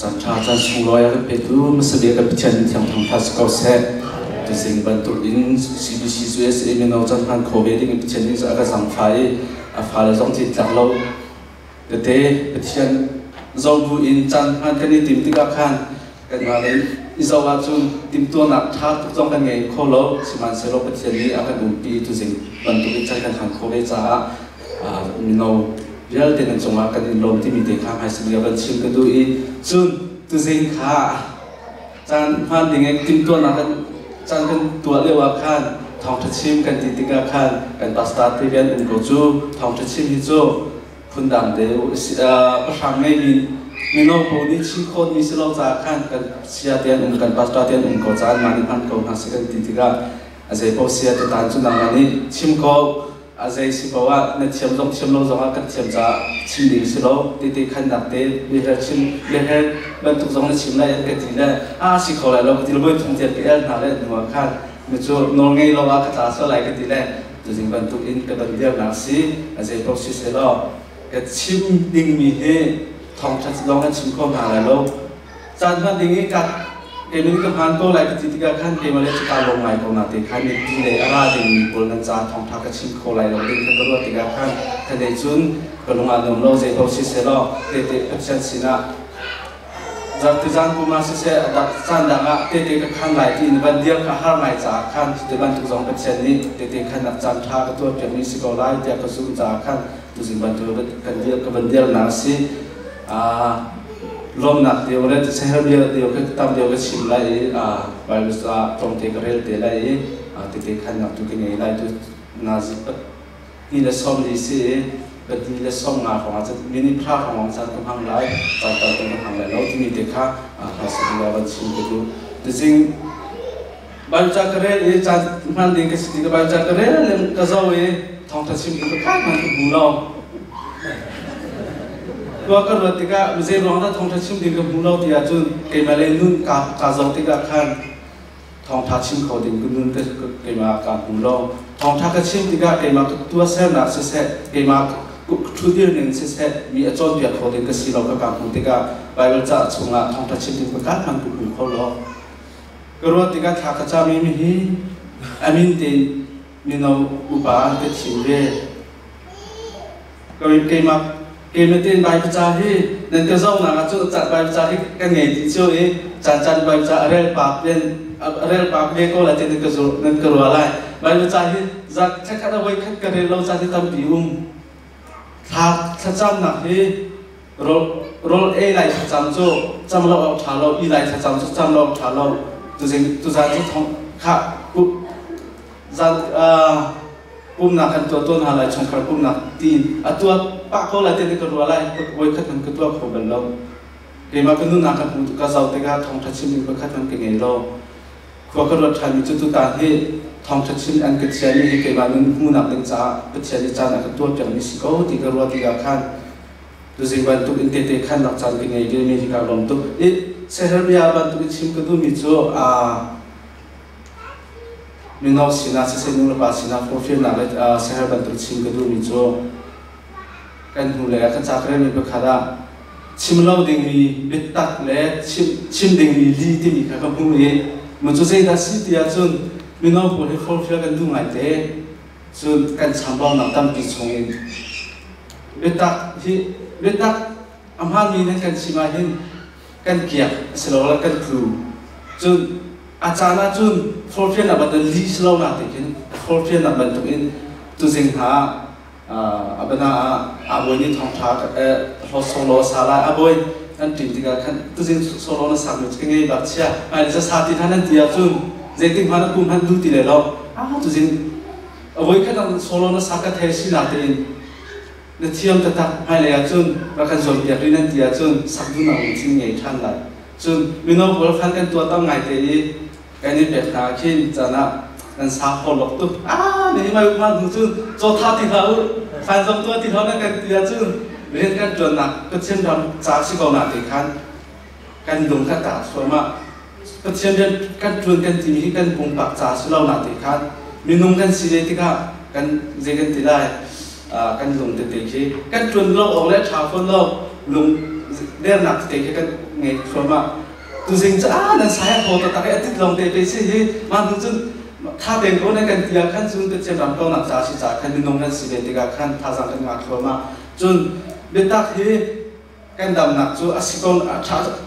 จันทราจันทร์สูงลอยก็เป็นดูมันเสียกับเช่นที่ทางทัศน์เก่าเสร็จตัวสิ่งบรรทุกอิน CBC สุเอสเอ็มนเอาจันทร์โควิดที่เป็นเช่นนี้จะก็สังไฟฟ้าเลยต้องจิตจากเราเด็กเป็นเช่นเราดูอินจันทร์กันนี่ติมที่ก็ขันกันมาเลยอิสระจุนติมตัวหนักท้าทุกต้องกันไงโคโลสิมันเซโลเป็นเช่นนี้อาการอุ่นปีตัวสิ่งบรรทุกอินใจกันทางโควิดจะมีเราเยอะแต่ในจังหวะกันลมที่มีเด็กข้ามให้สิ่งเดียวกันชิมกันดูอีจุนตัวสิ่งขาจันพันดิ่งเองติมตัวหนักกันจันกันตัวเรียกว่าขันทองทัชชิมกันติดกันขันกันปัสตาที่เป็นอุ่นกูจูทองทัชชิมฮิจูพุ่นดำเดียวประชามไม่มีโน้ตปุ่นชิมโคตรมีสิโลจากขันกันเสียเตียนกันปัสตาเตียนกูจานมันพันกูหาสิ่งกันติดกันอาศัยพอเสียตัวตันจุนดังนี้ชิมกูอาศัยสิบอกว่าในเทียมลงจงกันเทียมจะชิมดีสิโลติดขันดับเตะมีเหตุชิมเรื่องบรรทุกจงในชิมได้ยังกันทีเลยสิเขาเลยเราที่เราไม่ทุ่มเทไปนั่นเลยหนูขันมีจูนองเงยเราว่าก็จะสลายกันทีเลยตัวสิ่งบรรทุกอินกับบันเดียวนักสิอาศัยพอสิเสร็จแล้วก็ชิมดิ่งมีให้ทองชัดลองกันชิมข้อมาแล้วจานพันดิ่งนี้กับเกมนี้ก็ผ่านก็ไหลกันทีที่ก็ขั้นเกมมาเล่นจะการลงไหลของนาทีขั้นนี้ที่ในอาราดิ่งบนนั้นจานทองทักกันชิมโคไหลเราดิ่งกันก็รู้ที่ก็ขั้นทันใดจุนก็ลงอาดมเราเจ้าพอสิเสร็จแล้วเตะเอฟเซนสินะจากที่จานกูมาเสียดักจานดังอ่ะเตะก็ขั้นไหลที่ในวันเดียวก็ห้าไหลจากขั้นที่วันทุกสองเปอร์เซ็นต์นี้เตะขั้นนักจานทาก็ตัวเปลี่ยนมีสิบกว่าไหลเดียวก็สูงจากขั้นตัวสิ่งวันทุกกันเดียวก็วันเดียวนักสิลมหนักเดียวเลยจะใช้เดียวก็ตามเดียวก็ชิมไล่ไปรู้สึกตรงเทกเรลเตะไล่ติดขันหนักทุกอย่างไล่ทุกนาจิตนี่เลยซ้อมดีสิเป็นนี่เลยซ้อมงานของอาจารย์มินิพระของอาจารย์กำลังไล่จากการกำลังไล่แล้วที่มีเด็กข้าภาษาเดียวกันชิมกันดูแต่จริงบางจากเรลอาจารย์มันดิ้งก็สิ่งที่บางจากเรลเล่นก็จะเอาทองทัชชิมก็ข้ามันก็บุญเราตัวก็รู้ติกาไม่ใช่ร้องถ้าทองทัชชิมดิ่งกับบุญเราที่อาจุนเกี่ยมาเล่นนุ่นกับกาจงติกาขันทองทัชชิมเขาดิ่งกับนุ่นก็เกี่ยมากับบุญเราทองทัชชิมติกาเกี่ยมาตัวเส้นหนักเสียเกี่ยมาทุกเดือนหนึ่งเสียมีอาจารย์เปียกเขาดิ่งกับสีเราก็กับบุญติกาไปวันจะชงละทองทัชชิมดิ่งกับการมันบุญเขาเราก็รู้ติกาทักจะมีฮีอามินติมีเราอุปาเป็นชิมเร่ก็มีเกี่ยมาเกมนี้ใบประจาที่นั่นก็ส่งนะจุดจัดใบประจาที่กันไงที่ช่วยจัดใบประจาเรื่องปากเรื่องปากเรียกก็อะไรที่นั่นก็รู้อะไรใบประจาที่จัดชักกันเอาไว้คัดกันเรื่องเราจัดที่ทำปีถ้าจำหนักที่โรลเอไลจำโจจำเราเอาถ่าเราอีไลจำโจจำเราถ่าเราตัวสิ่งตัวจัดที่ทองข้าปุ๊บจัดปุ่มหนักกันตัวต้นอะไรชงกันปุ่มหนักตีนตัวปากเขาอะไรเต้นกันรัวอะไรไว้ขัดมันก็ตัวเขาเป็นเราเกี่ยมาเป็นนู่นหนักกันปุ่มก็เจ้าเตะทองทัชชิมก็ขัดมันเก่งเราขวากระโดดทันมีจุดตุตาที่ทองทัชชิมอันเกิดเสียนี่เกี่ยมาเป็นหุ่นหนักเป็นจ้าเป็นเสียนี่จ้าหนักตัวจังมีสิเขาที่กระรัวที่กระขันดูสิวันตุกอินเตเตขันหนักจังเก่งเกี่ยมีที่กระลมตุกเซอร์เบียวันตุกชิมก็ดูมีโจมีน้องสินะเสียนุ่งละบาสินะโปรฟิลนั่นเลยเสียบันทึกชิมก็ดูมีโจกันหูเลยกันจากเรื่องมีประคาดาชิมเราดิ่งมีเบ็ดตักเลยชิมดิ่งมีลีที่มีข้าวหูเองมันจะเจอได้สิที่อาจุนมีน้องพูดให้โปรฟิลกันดูไงเต้จุนกันชำบ้องน้ำตั้มปีชงเองเบ็ดตักอาหารมีนั่นกันชิมาหินกันเกียร์สโลแล้วกันครูจุนอาจารย์จุนโฟล์เฟียนนับเป็นลีสโลนาติกินโฟล์เฟียนนับเป็นตัวอินตัวสิงหาเป็นอาบวยนี่ทองทักโลโซโลซาลาอาบวยนั่นจริงๆกันตัวสิงโซโลนั่นสักนิดก็ไงแบบเชียไอ้จะสาธิตท่านนั่นที่อาจุนเจติมันกุมพันดูตีเลยเราตัวสิงอาบวยกันโซโลนั่นสักก็เทสินาตินเนื้อเทียมจะตักให้เลยอาจุนแล้วกันส่วนอยากเรียนนั่นที่อาจุนสักดูหนังจริงไงท่านเลยจุนมีน้องผู้ฟังกันตัวตั้งไงเตยกันนี่เป็ดขาขึ้นจะน่ะนั่นสาวคนหลบตุ๊บนี่ไม่มาดูจุนโจท่าที่เขาฟันจงตัวที่เขานั่นกันที่อาจุนเรียนกันจนหนักก็เช่นทำจากสิกเอาหนักติดขันกันดุงกันตัดสวยมากก็เช่นเรียนกันจนกันที่มีกันปุ่มปากจากสิเราหนักติดขันมีนุ่งกันสีเด็ดที่ก็กันเจกันที่ได้กันดุงติดขี้กันจนเราออกแล้วชาวคนเราลุงเจ đen nặng thì cái ngày phim mà tu sinh cha nên sai hồ ta cái tít lòng để bê sĩ mà tu chân tha tiền của này cái tiền khăn chân cái chuyện làm câu nặng giá trị giá khăn nông dân sĩ về cái khăn tha rằng cái ngạc phim mà chân biết tác thì cái đầm nặng chú asikon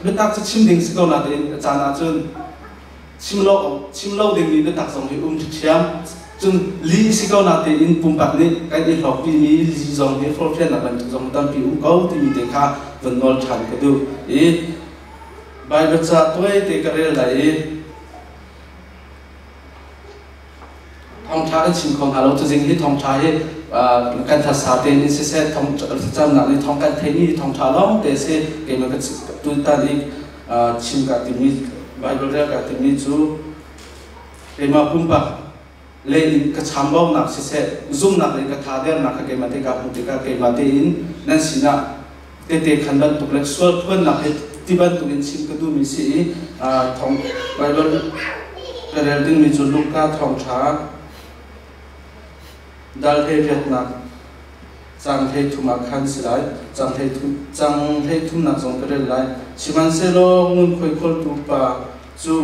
biết tác chú chim đình sikon là đến cha na chân chim lâu đình đi biết tác giống như chiam chân lý sikon là đến in bùng bạc này cái đi học vì lý giống như phổ biến là bằng giống tâm bị câu thì mình để khá vẫn nói thẳng cái điều ý bài vật cha tôi thì cái này là thông thả cái chim con hà lô tôi dính hết thông thả hết cái thà sa tên sẽ thông trăm nào đi thông cái thế này thông thả lắm để sẽ cái mà cái tôi ta đi chim cả tìm đi bài vật ra cả tìm đi chú cái mà bung bạc lên cái chăm bao nạp sẽ zoom nạp lên cái thả đen nạp cái mà thì cái mà thì in nên xin nạp cái khăn bận tục lệ suốt hơn nạp hếtที่บ้านตุลินชิมก็ดูมีสีทองไว้บนกระเรื่องมีจุดลูกค้าทองช้าดัลเทเวียดนักจังเททุมาคันสิไลจังเททุมนักจงกระเรื่องไลชิมันเซโลงุนคุยคนตุปาจู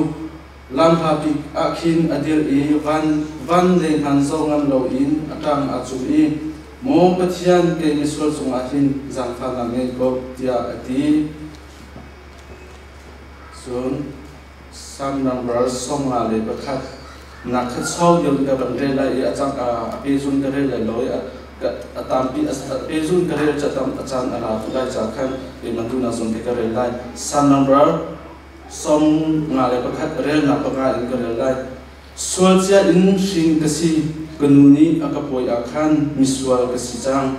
ลำพาปิกอาคินอดีลอีวันเลยหันโซงันโลอินอังอาจูอีโมปะเทียนเกมิสวลจงอาคินจังฟังเงยก็เดียอดีsome numbers song là lấy bậc khác nạc khát sau nhiều cái vấn đề này ở trong bây giờ cái này lại nói ở tam bây giờ cái này cho tam trong là tụi đại gia khăn để mà tụi nó dùng cái này lại some number song là lấy bậc khác rồi nạc bậc khác cái này lại suy ra in sinh cái gì cái nuni ở cái bồi ở khăn misua cái gì trang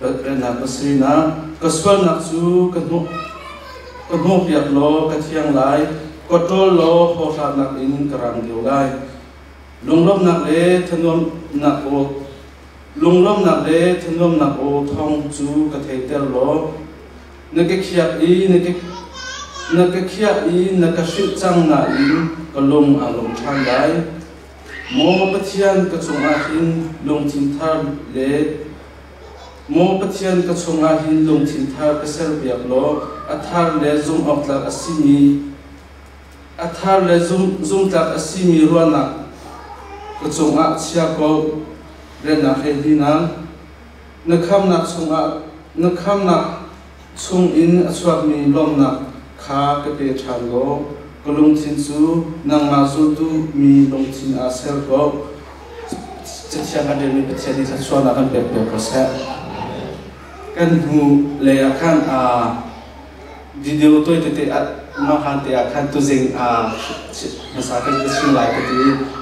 rồi nạc cái gì na cái suy nạc chú cái cái hộp việc lo cái thiang lại cái trôi lo hồ sa nạc in cái răng điều lại lung lom nạc lệ thân lom nạc ô lung lom nạc lệ thân lom nạc ô thong chú cái thề tel lo nơi cái khiap ý nơi cái sự trăng nà in cái lung lung than lại mô bất thian cái chung in lung thiên thar lệ mô bất thian cái chung in lung thiên thar cái sel việc lo athar le zoom out la asimi athar le zoom tak asimi ruana ko chunga chia ko rena hedina nakham nak chung in achwak mi lom na kha ke pe than lo kolung thin chu nang ma zu tu mi long thin a sel ko chachia ga de mi pe chani sa chwana kan pe ko sa kan hu le akhan video tôi thì mà hàng thì khăn tu dình mà sao cái chim lại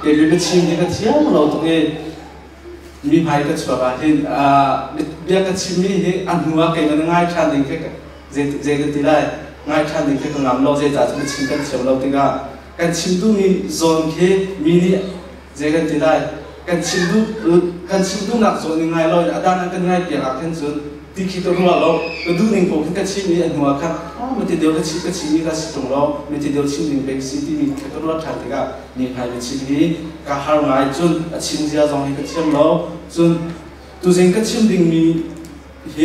cái cái chim thì cái thiếu mà lâu tụi mi phải cái chỗ bà thì biết cái chim thì ăn mua cái mà ngay chăn thì cái dễ cái tí lại ngay chăn thì cái ngắm lâu dễ giả cho cái chim cái chiều lâu thì cái chim tu mi zone cái mi đi dễ cái tí lại cái chim tu nặng rồi ngay lâu đã đang cái ngay việc cái chimที่คิดตัวเราก็ดูหนึ่งผมที่ชิมนี่อันหัวครับมันจะเดียวก็ชิมนี่ก็สิตรงเรามันจะเดียวชิมหนึ่งเป็นสิ่งที่มีแค่ตัวทันทีก็มีใครเป็นชิมนี้ก็หาง่ายจนชิมเสียจงให้ก็ชิมเราจนตัวเองก็ชิมดิ่งมีเฮ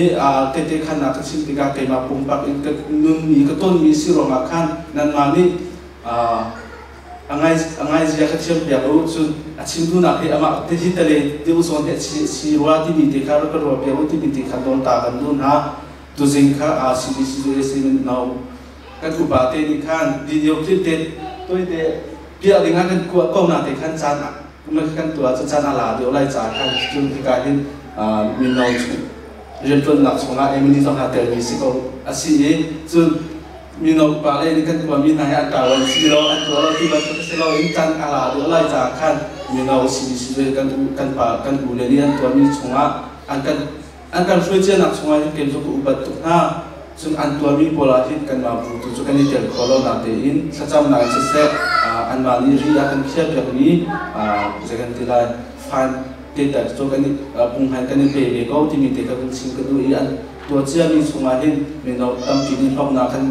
เตะขนาดก็ชิมที่ก็เกิดมาปุ่มปักอีกก็นุ่มมีก็ต้นมีสิรองอาคารนั่นมานี่angai zia ka thiam pia lo chu a chim du na he ama te hi tale de uson he si wa ti mi te kha ro ro pia ti mi ti kha don ta kan dun ha tu jing kha a si bi si se now ka ku ba te ni khan video clip te toi te pia ding ha kan ko na te khan chan a kuma kan tua cha chan ala de lai cha khan chu ka hin mi now chu ren pun nak songa emini song ha te mi si ko a si e chu mi nấu bà lên cái quả mi này ăn cả lần xí lo ăn cả lần thì bắt cái xí lo in chan cả là đỡ lại giả khăn mi nấu xí về căn bà căn củ lên đi ăn quả mi chung á ăn căn suy chơi nặng chung á những cái dụng cụ bật tụ ha chung ăn quả mi bỏ lại thì căn bà phụ tụ cho cái này tiền khó lo nạp để in sát trăm này sẽ ăn bà đi ri ăn kia việc ní sẽ căn thì lại fan tiền đặt cho cái này bung hành cái này về câu thì mình thấy các cái xin cái đuôi ănตัวเชื่อมีสมาธิมีเราตั้งจิตนิพพานกัน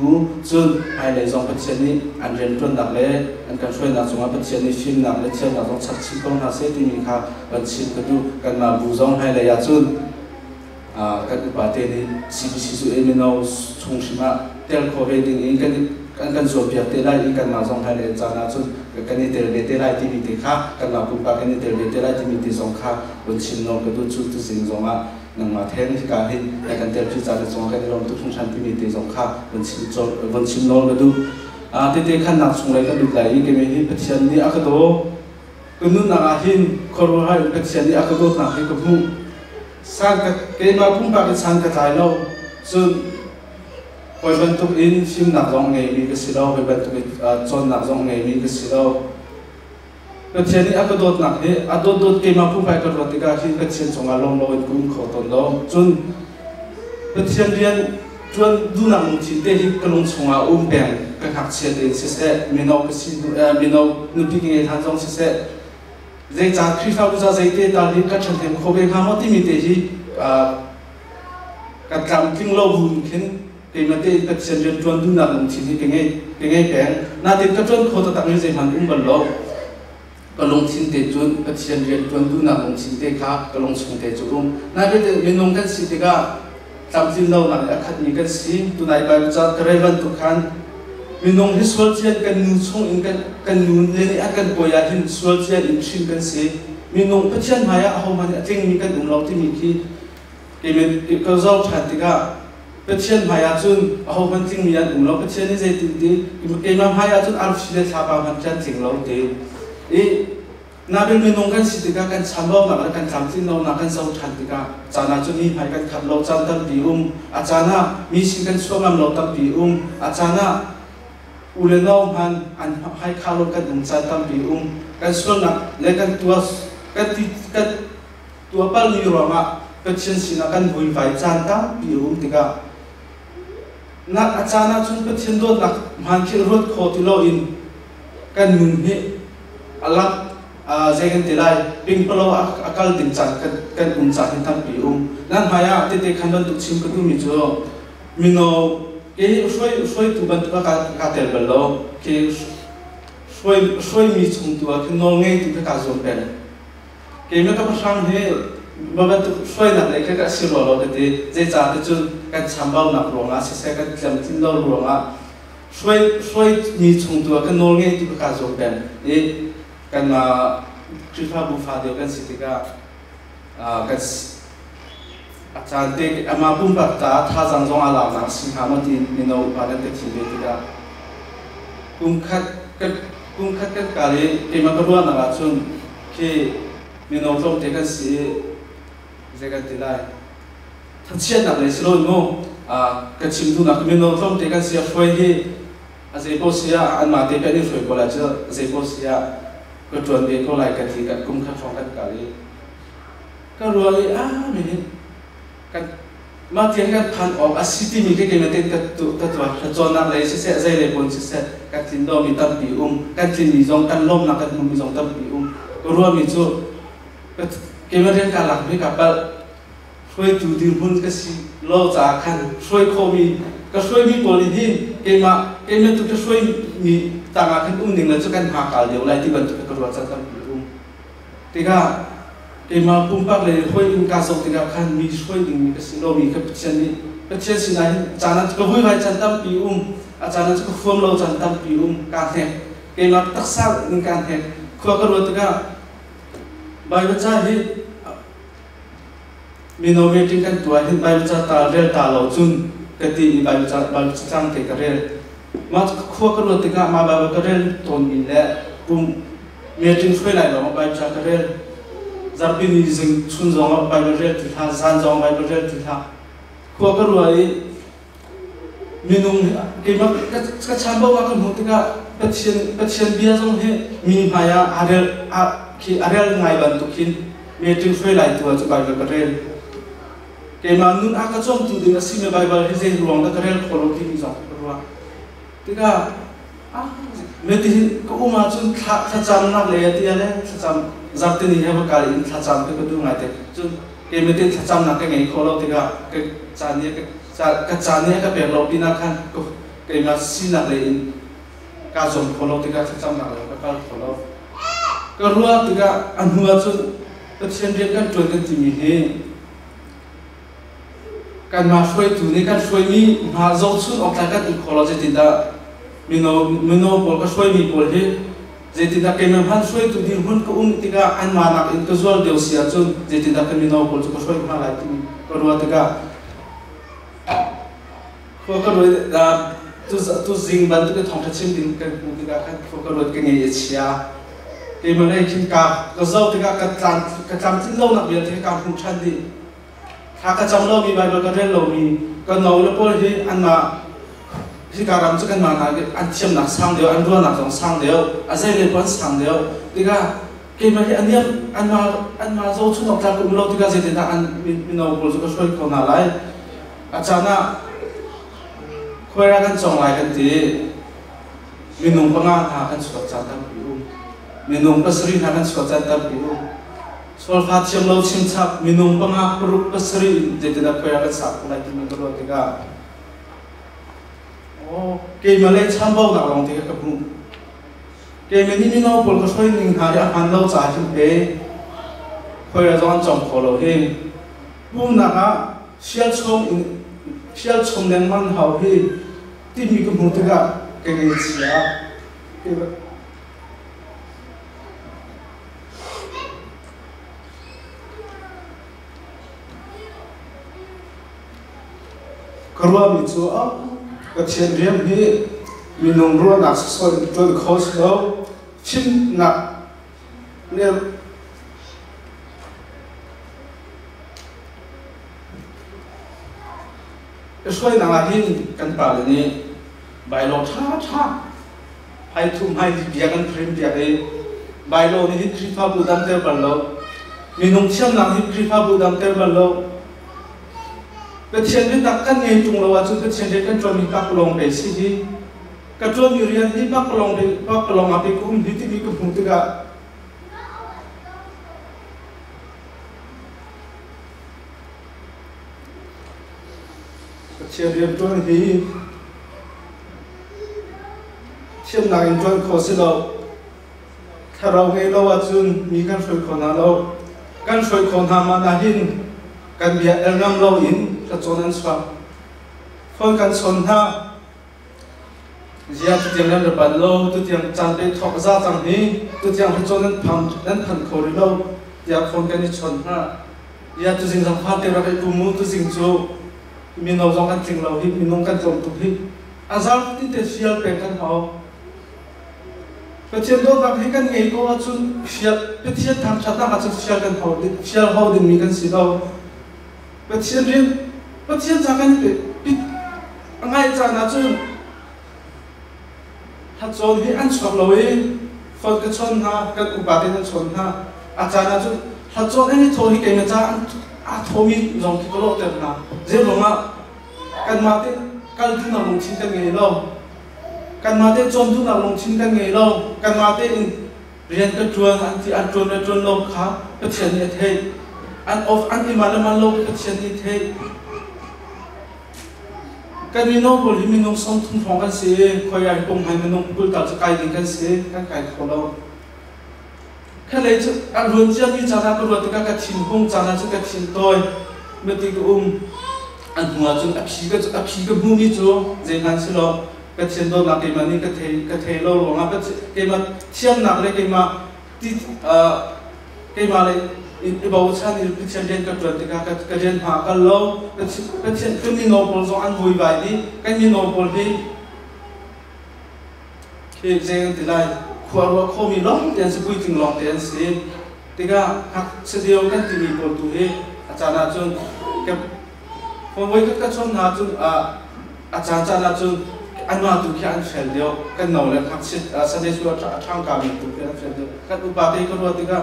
รู้ซึ่งไอ้ในสองปัจจัยนี้อันเรียนต้นหนักเลยอันการช่วยหนักสมาปัจจัยนี้ชิมหนักเลยเชื่อหนักต้องชักชิมต้องหาเส้นที่มีค่าบัญชีกันดูกันมาบูซองให้ระยะซึ่ง กันอุปาเทนี่CBCสุเอมินเอาชงชิมาเตลโคเวดิงกันส่วนเพียงเตลไลกันมาส่งให้เลยจานาจุนกันนี่เตลเตลไลที่มีเตค่ะกันมาปุ่มปากันนี่เตลเตลไลที่มีเตส่งค่ะบนชิมโนกระดูจุดตุสิงส่งมานังมาเทนที่การเห็นในกันเตลพิจารณาส่งกันในลมทุกช่วงชั้นที่มีเตส่งค่ะบนชิมโนกระดูเตขันนักส่งเลยกันดูไหลกันไม่หินพัฒน์นี่อักโตกันนู้นนักหินคอร์ให้พัฒน์นี่อักโตนักหินกับผู้สังกัดเกมาพุ่งปากสังกัดไทยเราส่วนคอยบรรทุกอินฟิล์มหนักร้องไงมีกสิเราคอยบรรทุกจนหนักร้องไงมีกสิเราพัฒน์นี่อักโตหนักเนี่ยอักโตเกมาพุ่งปากกันรถติกาหินพัฒน์ส่งอารมณ์เราเป็นกุ้งขอตนเราจนพัฒน์เรียนจนดูหนังจิตเตหิกลงส่งอาแบ่งกันหักเสียเองเสียมีนกสิมีนกนุบิกิเงทันจงเสียใจจากคริสต์เราจะใจเตตาลิกัดฉันเห็นเขาเป็นคำว่าที่มีเตหิกัดกำทิ้งโลบุญขึ้นเกมาเตกัดเสียจนดูหนังจิตที่เป็นไงแบ่งนาทีกัดจนเขาตัดไม่ใจมันบรรลุก็ลงทิ้งเตจนกัดเสียจนดูหนังจิตเตค่ะก็ลงส่งเตจนนาทีมีนงกันสิติกาจำสิ่งเราหนักขัดมีกันสิตัวนายไปจัดกระไรวันทุกขันมีน้องที่สวดเชียนกันนุ่งส่งอินกันนุ่งเลี้ยงกันป่วยหินสวดเชียนอินชินกันสิมีน้องพัฒน์หายเอามันจริงมีกันอุ้มเราที่มีที่เกี่ยวกับเราชัดที่ก็พัฒน์หายจนเอามันจริงมีกันอุ้มเราพัฒน์นี่ใจติดดีเกี่ยวกับหายจนอารุชิเลสาบามันจันจริงเราดีนาเป็นมีน้องกันสิที่กันสามเราหนักกันสามสิ่งเราหนักกันเราชัดที่ก็จานาจนมีหายกันขัดเราจันตั้งปีอาจารย์น่ะมีสิ่งกันช่วยมันเราตั้งปีอาจารย์น่ะอุเลนเอามันอันให้ข้าวลงกันถึงจันตั้งปีกันส่วนนักเล็กกันตัวปัลมีรวมกันเช่นสินักกันหุ่นไฟจันตั้งปีที่ก็นักอาจารย์น่ะจนเป็นเช่นโดนนักมันคิดรถโคติโลอินกันนุ่งเหลักใจกันทีไรปิงเปล่าอากาศดิ่งจัดกันอุ่นจัดที่ทั้งปีนั่นหายที่เด็กขันดันตุชิมก็ดูมีจ้ะมีโนเกี่ยช่วยตัวบันทุกการเตลเบลโลเกี่ยช่วยมีชงตัวที่โนเงยตัวการส่งเป็นเกี่ยไม่ก็ประชันให้บันทุกช่วยนั่นเลยแค่การสิโรโลก็ดีใจจัดจนการชำเบาหนักลงเสียกันจำทิ้งเราลงช่วยมีชงตัวที่โนเงยตัวการส่งเป็นกันมาคริสต์บุฟาเดียวกันสิที่ก็กันอาจารย์เด็กมาบุ้มแบบตาท่าจังจงอาลามนักสิ่งหามันที่มีโนบาร์เด็กที่เด็กที่ก็กุมขัดกันการีเกี่ยมันก็รู้ว่านักชนที่มีโนตรงเด็กกันสิเด็กกันที่ไรทั้งเชียนนักเลยสิโร่โน่กันชิมดูนักมีโนตรงเด็กกันสิช่วยให้อาเซโปเซียอันมาเด็กกันนี่ช่วยก็แล้วเจ้าอาเซโปเซียก็จวนเด็กก็ไล่กันที่กันกุมขัดฟังกันการีก็รู้ว่าไม่เห็นกันมาเที่ยงกันผ่านออกอาศิติมีแค่เกมเต้นกันตัวจวนนักเลยเสียใจเลยบนเสียกันทิ้งดอมีตั้งปีกันทิ้งมีจงกันล้มนักกันมีจงตั้งปีก็รู้ว่ามีจู่เกมเต้นการหลักไม่กับแบบช่วยดูดีหุ่นก็สิโลจากขันช่วยโคมีก็ช่วยมีบริหินเกมตุกจะช่วยมีต่างกันหนึ่งแล้วจะกันหากาเดียวไรที่บรรทุกกระโดดจะตั้งปีที่ก็เกี่ยมาปุ่มปักเลยช่วยอินกาส่งติกาขันมีช่วยดึงมีกสิโลมีกับเช่นนี้เป็นเช่นสินะจานันก็หุ่นไฟจันตั้มปีอาจารย์ก็ฟ้องเราจันตั้มปีการแหกเกี่ยมาตักษะในการแหกขั้วกระโดดติกาใบบัจจาฮิมีโนเวติกันตัวฮิใบบัจจาตาเรลตาเราจุนกติใบบัจจาจังเทกเรลมาขั้วกระโดดติกามาใบบัจจาเรลตนมีและปุ่มเมียจึงช่วยไหลเราใบบัจจาเรลจับปีนี้จึงชุนจงไปบริเวณที่ท่าซันจงไปบริเวณที่ท่าขั้วก็รวยมีนุ่งเกี่ยมันก็ชาวบ้านว่ากันหัวที่ก็เป็นเชียนเบียร์จงให้มีพายาอะไรไงบันทุกินมีจึงช่วยไหลตัวจะไปบริเวณเกี่ยมันนุ่งอากาศจงตัวดีก็สิ่งไม่ไปบริเวณรวงก็เรื่องโคโลที่มีจงก็รู้ว่าที่ก็เมื่อที่ก็มาจนถ้าจำนักเลยที่อะไรถ้าจำจับที่นี่ให้พวกการอินถ้าจำก็ดูง่ายแต่จนเกี่ยเมื่อที่ถ้าจำนักก็ไงโคโลที่ก็จานนี้ก็เป็นเราปีนักขันก็เกี่ยมาสินักเลยอินการส่งโคโลที่ก็ถ้าจำนักเลยก็โคโลก็รู้ว่าที่ก็อันหัวจนก็เช่นเดียวกันจนกันที่มีเหตุ kan ma foi tu ni kan foi mi ma zo chun ok ta kan kholo je tinda mino bol ka foi mi bol he je tinda ke me han foi tu dir hun ko tiga an ma nak in ko zol deu sia chun je tinda kan mino bol ko foi ma lai ti ko ro tiga ko ko ro da tu zing ban tu ke thong chim din kan pu tiga kan ko ko ro ke nge chia ke ma lai kin ka ko zo tiga ka tlam tin lo nak bia te ka pu chan diถ้ากระจำเรามีใบเราก็เรียนเรามีก็เราแล้วพวกที่อันมาที่การรำจะกันมาอันเชื่อมหนักสร้างเดียวอันรัวหนักสร้างเดียวอาศัยเรียนพันสร้างเดียวที่ก็เกี่ยมาที่อันเนี้ยอันมาเราชุนออกจากกลุ่มเราที่ก็เสด็จอันมีเราบุรุษก็ช่วยคนอะไรอาจารย์น่ะคุยกันจงไรกันทีมีนุ่มปังอาหากันสวดจันทร์ผิวมีนุ่มก็สรีหากันสวดจันทร์ผิวsoal hatiam lau cimcap minum pengak perut peseri jadi tidak kaya kan sak lagi menurut tiga oh kei malai chambau nak long tiga kebu kei meni minau pol kesoi ning hari akan lau cahim pe kaya jangan jom kalau he bum naka sial chom dan man hau he timi kebu tiga kei sia kerua micu kecil dia ni minum ruang nak sesuatu tu kos lau cim nak ni sesuatu nak lagi kan pada ni bailo cha hai tum hai dia kan prim dia ni bailo ni kripa budam ter bailo minum cim nak kripa budam ter bailo cái chuyện biết đặt căn nghe chung là chúng cái chuyện đấy cái chuyện mình bắt lòng để xí đi cái chuyện mình riêng đi bắt lòng mà bị cũng đi thì bị cũng không được cả cái chuyện riêng chuyện thì chuyện nào chuyện khó xử đâuถ้าเราnghe lâu à chúng mình cần phải khó nào lâu cần phải khó nào mà là hin cần biết em năm lâu in cái chỗนั้นswap phơiกันชนha giờ tụi tiếng lên bản lâu tụi tiếng chăn để thọc ra chẳng ní tụi tiếng cái chỗนั้นพันkhổ đi lâu giờ phơiกันchนha giờ tụi tiếng sang phát tiền ra cái tụi mu tụi tiếng chỗ mình nói rằng cái tiếng lâu hít mình nói cái giống tụi hít azal thì để share pe kan hao cái chuyện đó là cái ngày có chung share cái chuyện tham chặt là chung share kan hao đi mình kan xí đâu cái chuyện riêng cái chuyện cha cái bị ngay cha na chung hạt chôn hi ăn sọc lối phật cái chôn ha cái cụ bà tên chôn ha cha na chung hạt chôn anh thôi hi cái mà cha thôi mi giống cái lỗ tiền na dễ lắm à cái mà tên cái thứ nào lồng chín cái nghề lâu cái mà tên chôn thứ nào lồng chín cái nghề lâu cái mà tên riêng cái chuông anh thì ăn chuông lâu khá cái chuyện như thế anh off anh thì mà lâu cái chuyện như thế cái mình nói bởi vì mình nói sống thung phong cái gì coi ai cũng hay mình nói bởi tạo cho cái gì cái gì cái khó lâu cái này chứ anh luôn chưa như cha ta có luật cái chuyện không cha ta chứ cái chuyện tôi mới thì anh cũng là chúng áp cái mưu như chỗ dễ ngắn xí lo cái chuyện đó là cái mà ní cái thế lâu rồi mà cái mà chiêm nặng đấy cái mà lại bảo cha thì cái chuyện đến cái chuyện thì cái chuyện hạ cái lâu cái chuyện cái mình nói bảo cho anh vui vậy đi cái mình nói bảo đi cái chuyện thì lại khoa học khôngมี long แต่สิบุยถึง long แต่สิแต่ก็หักเสียวกันที่มีคนตัวเองอาจารย์จนกับผมไว้ก็ชนหาจนอาจารย์จนอันมาตัวแค่อันเสียเดียวกันหน่อยเลยหักสิแสดงว่าช่างการมีตัวแค่อันเสียเดียวกันอุปาเตก็รู้ที่ก็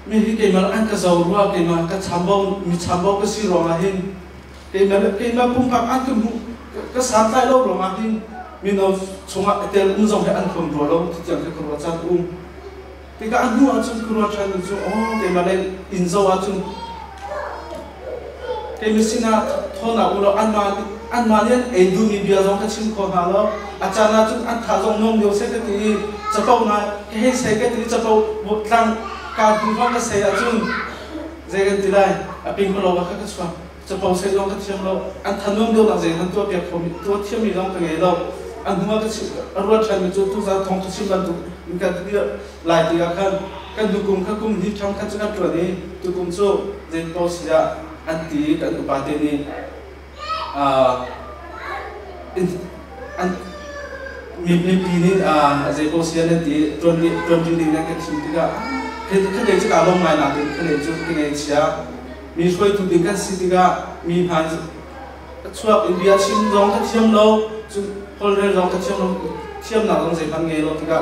มีที่เกี่ยมาอันก็จะรู้ว่าเกี่ยมาก็ชามบ่มีชามบ่ก็สิร้องอะไรเกี่ยมาปุ่มปักอันก็สานใต้โลกร้องอะไรมีน้องชงเตลอุ้งส่งให้อันคนรัวเราที่จะให้คนรัวจันอุ้งที่ก็อันนู้นจนคนรัวจันจนอ๋อเกี่ยมาเลยอินโซว่าจนเกี่ยมาสินะทนเอาเราอันมาเนี่ยเอ็นดูมีเบียร์จงให้ชิมคนหาเราอาจารย์จนอันถ่ายจงน้องเดียวเสร็จที่จะเป้าหน้าให้เสร็จที่จะเป้าบทตั้งการดูว่าก็เสียจนเจอกันที่ไรปิงคนเราก็แค่ชัว จะพอใช้ลองกันเทียมเราอันทันนุ่มเดียวหลังจากนั้นตัวเปียกผมตัวเทียมมีลองกันไงเราอันหัวก็ชิอันรัวชันมีจุดทุกสารทองทุกชิ้นบรรทุกมีการที่หลายที่กันดูกลุ่มข้ากลุ่มที่ทำกันจะกันตัวนี้ดูกลุ่มโซ่เรียนโตเสียอันตีกันอุปาเทนีอันมีปีนี้เรียนโตเสียเนี่ยตีตอนจริงๆเนี่ยกันชิมที่ก็คือเด็กจะการลงมาหนักคือเด็กจะเป็นไงเชียมีช่วยทุกเด็กกันสิที่ก็มีผ่านช่วยอินเดียชิมลองกันเทียมเราจุดคนเรียนลองกันเทียมเราเทียมหนักลงใส่พันเงยเราที่ก็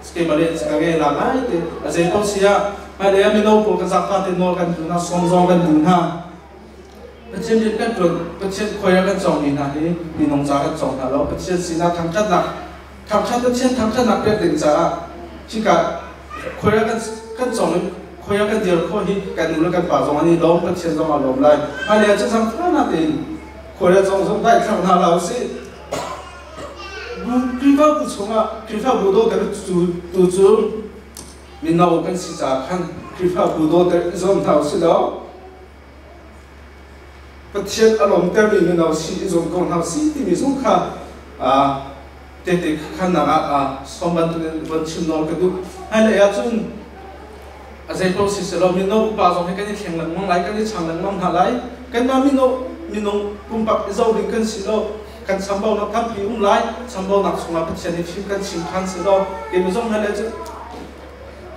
สเกมอะไรสเกมอะไรเดี๋ยวเรียนโตเสียไม่ได้ไม่รู้พวกกันสักพักเดินนอนกันดูนะส่งกันดูนะประเทศนี้กันจุดประเทศคอยกันส่งนี่นะที่มีน้องจ้ากันส่งนะแล้วประเทศสินะทางชาติหนักประเทศทางชาติหนักเป็นเด็กจ้าที่ก็คอยกันส่งคอยกันเดียวข้อที่กันดูแลกันป่าส่งอันนี้ล้มประเทศส่งมาล้มเลยไม่ได้จะทำท่านั่นเองคอยส่งได้ข้างหน้าเราสิพี่ฟ้าผู้ชมพี่ฟ้าผู้โดดแต่จู่มีน้องกันสิจ้าขันพี่ฟ้าผู้โดดแต่ส่งเท่าสิแล้วประเทศอารมณ์เต็มมีน้องสิส่งกองเท่าสิที่มีส่งค่ะเด็กๆขันหนักสมบัติวันชิมน้องกันดูให้เลยจุนอาจจะโปรเซสเรามีน้องป่าส่งให้กันที่แข่งหลังมั่งไหลกันที่ช่างหลังมั่งหาไหลกันมามีน้องปุ่มปักเจ้าดึงกันสิแล้วกันสมบูรณ์นักทำผิวไหลสมบูรณ์นักสมาประเทศนี้ชิมกันชิมพันสิแล้วเกี่ยวกับส่งให้เลยจุ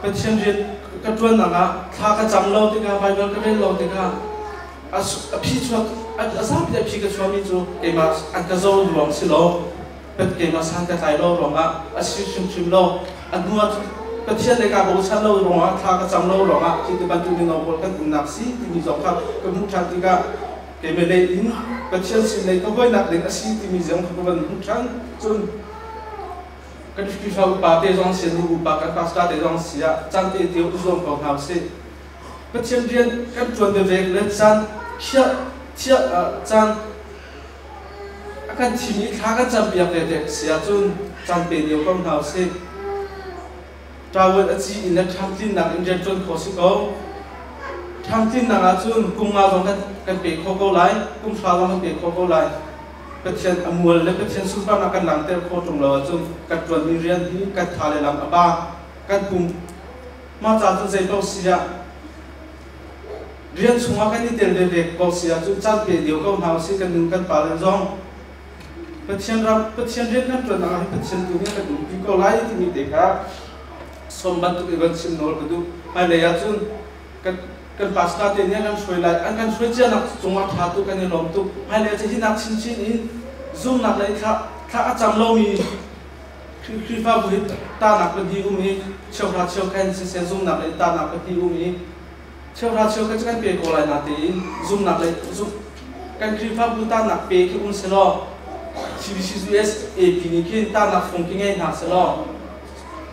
ประเทศเรียนกันตัวหนักถ้ากันจำเราที่กันไปเราก็ได้เราที่กันพี่ชอบทราบแต่พี่ก็ชอบมีจูเกี่ยวกับอันก็จะรวมสิโลเป็นเกี่ยวกับสังกัดไทยโลรวมชิมโลอันนู้นประเทศในการบอกฉันโลรวมถ้าก็จำโลรวมที่ที่บรรจุในโน้ตกันอุ่นหนักสิที่มีสองครับก็มุ่งชันที่ก็เกี่ยวกับในอินประเทศสิ่งในก็ค่อยหนักเด็กสิที่มีสองครับมันมุ่งชันจนกันที่เขาปาเตจงเสียดูปากันภาษาเตจงเสียจันเตเดียวอุดมของเขาสิประเทศเรียนกันจวนเด็กเล็กจันเชี่ยจันอาการที่มีข้าก็จำเบียบเด็กเสียจนจันเป็นเดียวของเขาสิตราวันอาทิตย์นั้นทำที่หนักอินเดียจนขอสิเขาทำที่หนักจนกุมมาลงกันเปย์ข้อก็ไหลกุมฟ้าลงกันเปย์ข้อก็ไหลประเทศอมวลและประเทศสุพรรณกันหลังเตะโคตรเราจนกันจวนมีเรียนที่กันทาเลลำบ้ากันกุมมาจากตัวเจ้าเสียเรียนสมัครกันที่เด็กเด็กก็เสียจุดจัดเปเดียวก็หาสิกันนึงกันป่าเลยจ้องประเทศเรียนกันจนอะไรประเทศตัวนี้กันดูพี่ก็ไล่ที่มีเด็กครับสมบัติตัวเองชิมโนร์ก็ดูอะไรอย่างจุนกันภาษาเดียนี้กันช่วยไล่อันกันช่วยเจ้านักจงมาท้าตุกันในลมตุอะไรที่นักชินนี้ซุ่มนักเลยถ้าอาจารย์เรามีคือฟ้าบุญตาหนักเป็นที่อุ้มนี้เชี่ยวราเชี่ยวแค่เส้นซุ่มนักเลยตาหนักเป็นที่อุ้มนี้เชี่ยวราเชี่ยวกันจะกันเปย์โกไลนาตีซุ่มนักเลยซุ่มกันคือฟ้าบุญตาหนักเปย์คืออุ้มเสลอCBCS AP นี่คือตาหนักฟงกิ้งไงหนาเสลอ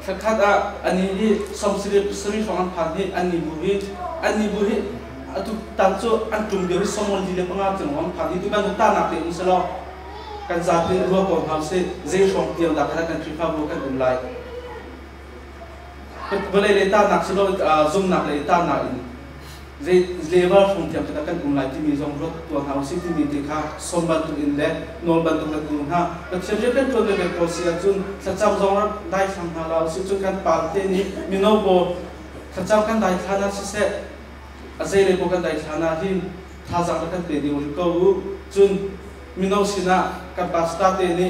ถ้าคัดอันนี้ที่สมศิริฟังผ่านที่อันนี้บุหิตุตั้งโจอันจุ่มเดียวที่สมมติที่เรียกว่าถึงวันผ่านที่ทุกบ้านตาหนักเปย์อุ้มเสลอกันจะเป็นรัวก่อนเขาเสียเจ้าชงเดียวดักให้กันคือฟ้าบุญกันอุ้มไล่เวลาเลยตาหนักเสลอซุ่มหนักเลยตาหนักเลเวลของเทียมจะกันอุ้มไล่ที่มีทรงรถตัวเขาสิที่มีที่ข้าสมบัติอินเล่นอนบันทุกันดูนะแต่เชื่อจะเป็นตัวเด็กเขาเสียจนถ้าจำทรงรถได้ทำหาเราสิจนกันปาร์ตี้นี้มีโนโบถ้าจำกันได้ขนาดเสียอาเซ่เลยพวกกันได้ขนาดที่ถ้าจำกันเป็นดีวันก็รู้จนมีโนสินะกันปาสตาร์ตี้นี้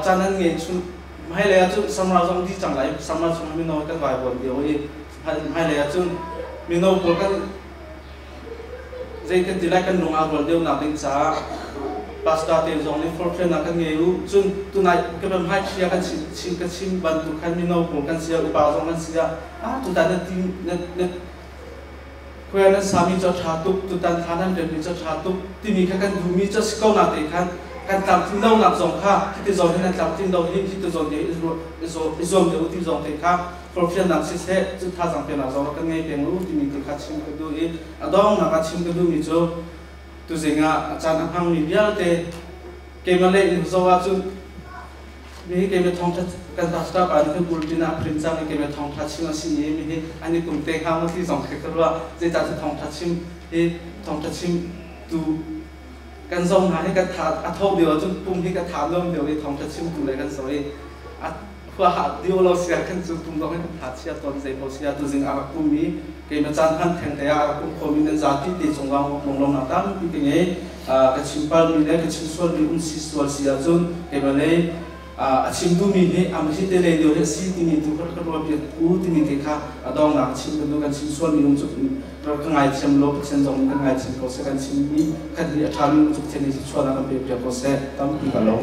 จันนั้นเงี้ยจนให้เลยจนสำหรับตรงที่จังไรสำหรับมีโนกันไหวบนเดียวให้เลยจนมีโนพวกกันเจ้ากันที่ไรกันนุ่งอาบนเดียวนับเป็นจ้าภาษาเทียมจงนี้ฟอร์เฟนนักกันเงี้ยจนตัวนายก็เป็นให้เชียกันชิมบรรทุกกันมีโนพวกกันเสียอุปาจงกันเสียตุตันนั้นที่เนี่ยคุยนั้นสามีจะชาตุตุตันทานั้นเดินมีจะชาตุที่มีกันดูมีจะสกาวนักเด็กกันตามที่เราหนักจงข้าที่จะจงให้นั้นตามที่เราที่จะจงเดี๋ยวอิสโมเดี๋ยวที่จงเด็กข้าฟอร์เฟนนักเสียจุดท่าสังเกตนักจงกันไงเป็นรู้ที่มีที่ขัดชิมกันดูอีดองนักชิมกันดูมีโจตัวเสียงอาจารย์ทางมีเดียเตเกมอะไรอินโซว่าจุดมีเกมทองทัดกันทัดสตาร์อันนี้คือบุลตินาพรินซ์มีเกมทองทัดชิมสิ่งนี้มีอันนี้กลุ่มเตะข้ามที่สองคือว่าจะจัดทองทัดชิมที่ทองทัดชิม tu kan zong na he kan tha athau dio chun pum hi ka tha lom dio i thong ka chim tu le kan soi a hua ha dio lo sia kan chu pum dong kan tha chia ton zai bo sia tu jing a pum mi ke ma chan han theng te a pum ko min zati ti chong wang mong long na tam pi ke nge ka chim pal mi le ka chim sol mi un si sol sia chun ke ma le a chim du mi he am hi te le dio he si ti ni tu ka ro pi u ti ni ke kha adong na chim du kan chim sol mi un chu ro ka ngai chim lo chen zong ka ngai chim ko se kan chim mi kan ni a tha mi chu chen ni chu na ka pe ko se tam pi ka lo